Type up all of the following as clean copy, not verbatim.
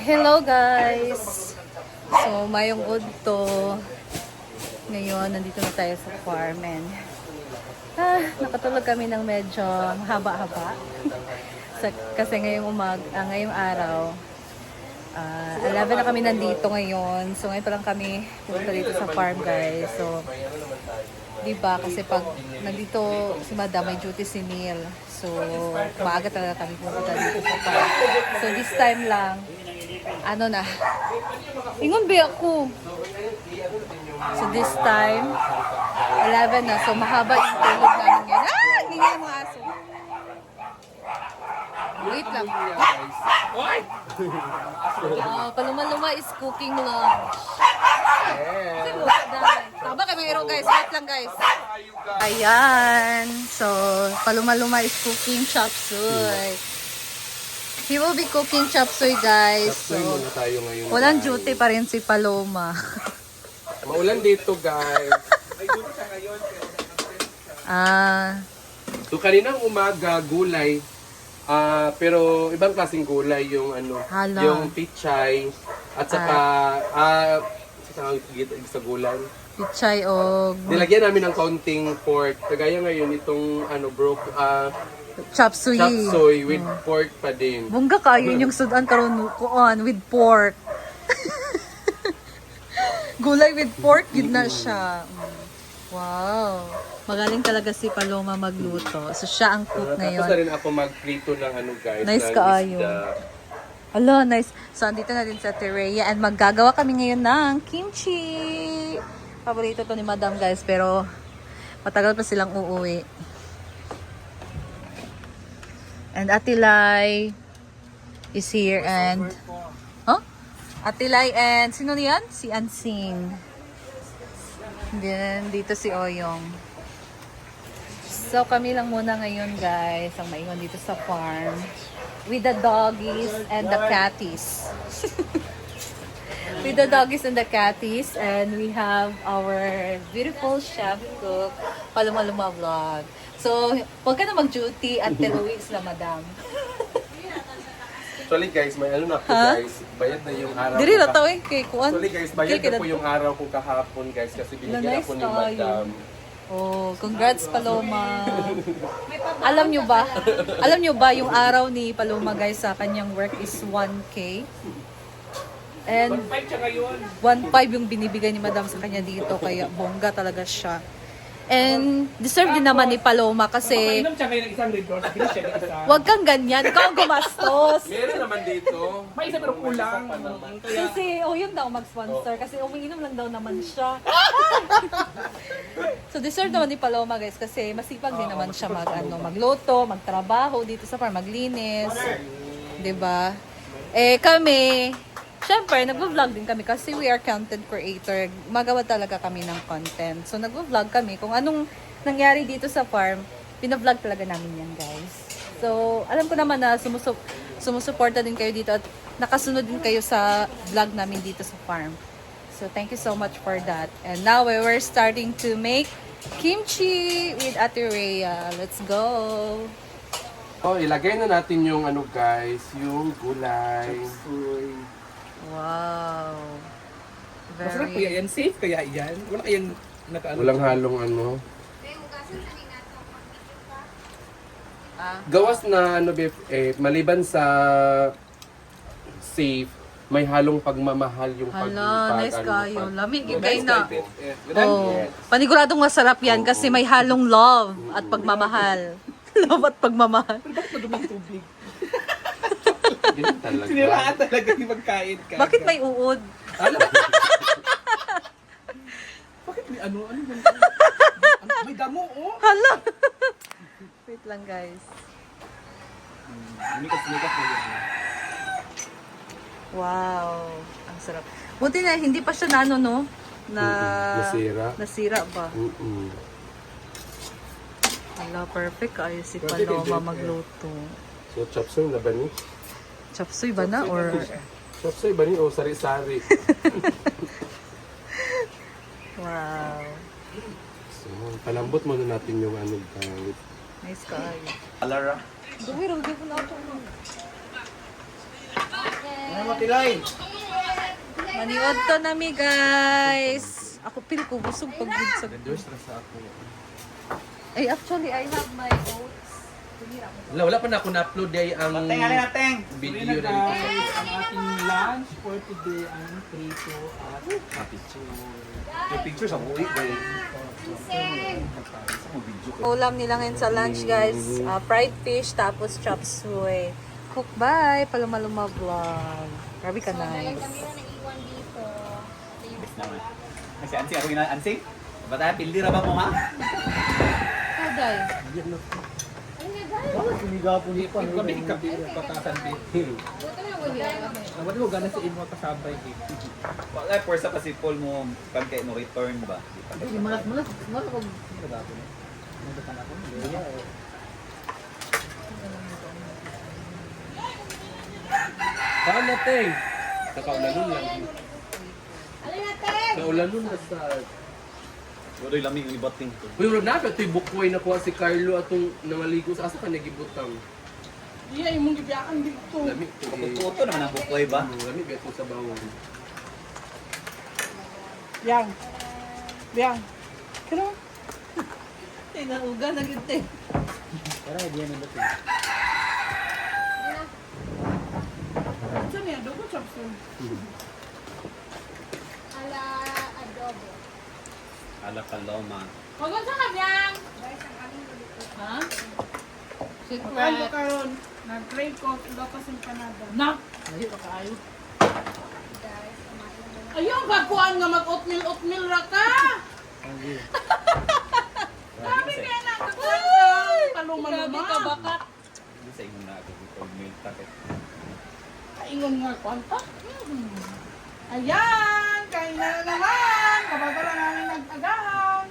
Hello guys! So, mayong udto. Ngayon, nandito na tayo sa farm and nakatulog kami ng medyo haba-haba. Kasi ngayong araw, 11 na kami nandito ngayon. So, ngayon pa lang kami pumunta dito sa farm guys. So, diba? Kasi pag nandito si Madam, may duty si Neil. So, maaga talaga kami pumunta dito sa farm. So, this time lang, ingon ba ako? So, this time, 11 na. So, mahaba yung tulog namin ngayon. Hindi yung mga aso. Wait lang. Paluma-luma is cooking lunch. Taba kay mayroon guys. Wait lang guys. Ayan. So, paluma-luma is cooking chop suey. He will be cooking chop suey guys. So, walang duty pa rin si Paloma. Maulan dito guys. So kaninang umaga gulay. Pero ibang klaseng gulay yung yung pichay at saka sa gulay. Pichay o nilagyan namin ng kaunting pork. Kagaya ngayon itong chop suey with pork pa din. Bungga kayo yung sudan karon kuan with pork. Gulay with pork, yun na siya. Wow. Magaling talaga si Paloma magluto. So, siya ang cook ngayon. Tapos na rin ako magprito ng guys. Nice kaayo. Hello, nice. So, andito na din sa Terea and maggagawa kami ngayon ng kimchi. Paborito to ni Madam guys, pero matagal pa silang uuwi. And Atilay is here and Atilay and sino yan? Si Ansing. Then dito si Oyong. So kami lang muna ngayon guys ang maingon dito sa farm with the doggies and the catties. With the doggies and the catties, and we have our beautiful chef cook Paloma Vlog. So huwag ka na mag-duty until uwi sila Madam. Actually guys, may na po guys. Bayad na yung araw. Diri na tao kay kuan. Actually guys, bayad na po yung araw ko kahapon guys kasi binigyan ako ni Madam. Oh, congrats Paloma. Alam nyo ba? Alam nyo ba yung araw ni Paloma guys sa kanyang work is 1K? And 1.5 yung binibigay ni Madam sa kanya dito kaya bongga talaga siya. And deserve din naman ni Paloma kasi wag kang ganyan, ikaw ang gumastos. Meron naman dito. May isa pero kulang. Kasi yun daw mag-sponsor kasi umiinom lang daw naman siya. So deserve naman ni Paloma guys kasi masipag din naman siya magluto, magtrabaho dito sa farm, maglinis. 'Di ba? Kami syempre, nag-vlog din kami kasi we are content creator. Magawa talaga kami ng content. So, nag-vlog kami. Kung anong nangyari dito sa farm, pina-vlog talaga namin yan, guys. So, alam ko naman na sumusuporta din kayo dito at nakasunod din kayo sa vlog namin dito sa farm. So, thank you so much for that. And now, we're starting to make kimchi with Ate Rhea. Let's go! Oh, ilagay na natin yung guys, yung gulay. Wow. Masarap kaya yan? Safe kaya yan? Wala kayang nakaano? Walang halong gawas na maliban sa safe, may halong pagmamahal yung nice kayo. Lamig kay na. Oh, paniguradong masarap yan kasi may halong love at pagmamahal. Love at pagmamahal. Pero bakit maduming tubig? Ganun talaga. Siniraan talaga yung magkain ka. Bakit may uod? Bakit may ano may damo Hala. Wait lang guys. Mikas mo yan. Wow. Ang sarap. Buti na hindi pa siya nasira ba? Hala, perfect. Ayos si Paloma magluto. So, chop suey na ba ni? Chop suey ba na or Chop suey ba ni o sari-sari? wow. So, palambot muna natin yung guys. Nice kayo. Alara. Gawin, ko na ito. Maniod to nami guys. Ako pili ko busog pag bunsag. Ay actually I have my oats. Wala pa na ako na-upload ay ang video na ito. Guys, ang ating lunch for today ang prito at Picture sa buhay ba yun? Ulam nila ngayon sa lunch guys. Fried fish tapos chop suey. Cook bye. Paluma-luma vlog. Grabe ka nice. Kasi ansing ako yun, ansing? Ba't tayo, pildi ra ba mo ha? Kaday. kami ikabi patasan din. Naman mo gana sa imo kasabay eh. Wala, forsa pa si Paul mo pagkay no return ba? Saan natin? Nakaulanon lang. Naulanon na sa... Wala yung lamig yung ibating to. Uy, wala na. Ito yung bukway na kuha si Carlo atong nangaligo sa asa ka nagibutang. Iya, imong gibiyakan dito. Lamig to eh. Kapututo naman ang bukoy ba? Lamig ito sa bawang. Biyang. Kano? Ay, nauga na gito eh. Saan yan? Dogo chopsun. Ala kaloma. Huwag sa kanyang. Ha? Kalo karon. Nag-try ko. Lokas yung Canada. Nak! Ayaw ka kayo. Ayaw ba kuhaan nga mag-oatmeal ra ka? Sabi kaya na. Kakuhaan ka. Grabe Kaluma-luma. ka baka. Hindi sa inyo na ako ito milk takit. Kaingon nga kwanta. Ayan! Kain na naman! Kapag lang namin nag-agahan.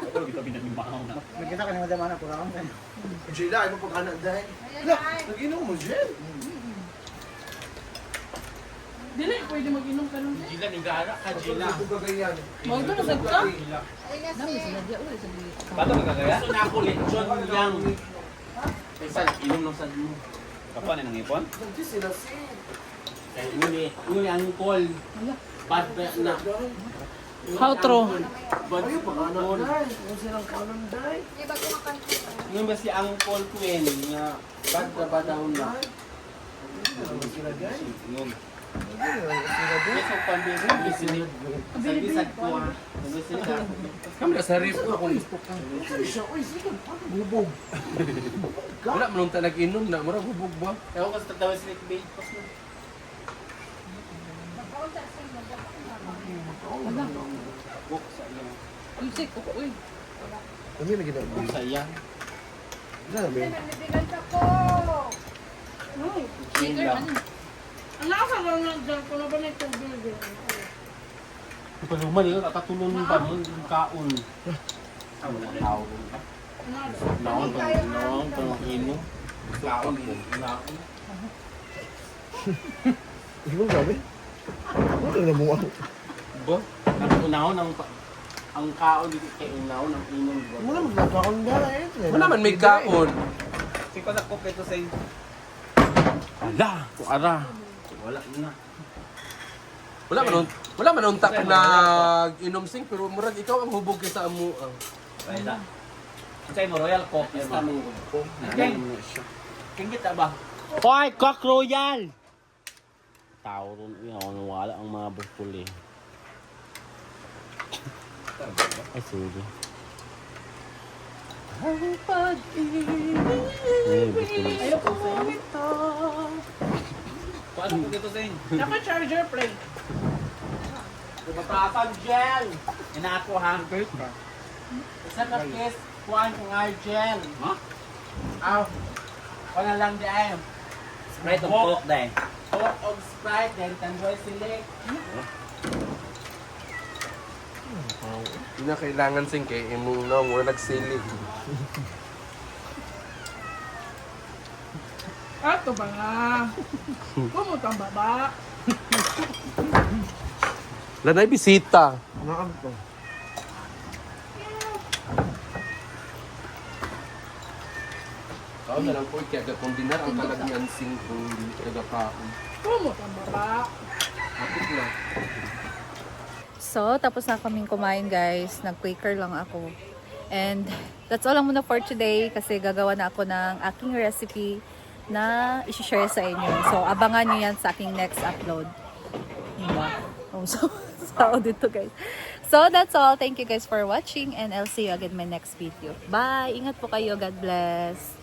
Pero kita pinanimahaw na. Kita ka naman naman ako lang. Jela, ano pag anak dahil? Nag-inom mo, Jel. Dili, pwede mag-inom ka nun. Jela, nag-aarak ka, Jela. Ito gagayan. Huwag doon, nasag ka. Dami sila diya ulit sa dili. Paano magagaya? Gusto na ako, lechon yang. Kaysa, inom ng sad mo. Kapan na ng ipon? Hindi sila si. Uli ang call. Bad na. How true? Bad yung pag-anak dahil. Kung silang kanon dahil. Yung ba si ang call queen nga bad na ba daw na? Ingong. Yes, ang pambili. Sa bisag ko ah. Kami sa rip ko kung gusto ka. Bubog. Wala mo nung talag-inom na. Mara bubog ba? Ewan ko sa tatawin si Nick Bale. Pas na. Buk sa iyo. Uy, uy. Kami lagi na. Buk sa iya. Grabe. Shaker man. Ang nasa lang dyan, kung na ba may tubig? Paluman yun, katulong pa mo yung kaon. Wala tao. Naon pang inom. Kaon po. Naon. Hindi mo grabe. Ano na mo ang? Ba? Naon ang kaon dito kay naon ang inom. Mo na magkakaon na eh. Wala man may kaon. Siko na ko ito sa inyo. Ala, kuara. Wala na. Wala man untak nag-inom sing pero murag ikaw ang hubog sa amo. Right da. Sa mo Royal Coke Yes, ba? tamang ko. King kita ba? Hoy, Cock Royal! Tao ron, yun, wala ang mga bukuli. Ay, sorry. Ang pag-ibig. Ay, bukuli. Ayaw ko sa'yo. Paano ko dito sa inyo? Naka-charger play. Patasan gel! Inako hamper ka. Isa ka kiss, kuhaan kong gel. Ha? Aw, wala lang di ay. Sprite of Coke dahil. Coke of Sprite, then tanjoy silik. Hindi na kailangan sing kay imong na mo nagsilig. Ato ba nga? Kumutang baba. Lanay bisita. Nakam ko. Kao na lang po, kaya kung dinar ang kalagyan sing kung nagakaon. Hapit na. So, tapos na kaming kumain guys. Nag-quaker lang ako. And that's all lang muna for today kasi gagawa na ako ng aking recipe na isi-share sa inyo. So, abangan nyo yan sa aking next upload. Diba? Oh, so, sao dito guys. So, that's all. Thank you guys for watching and I'll see you again in my next video. Bye! Ingat po kayo. God bless!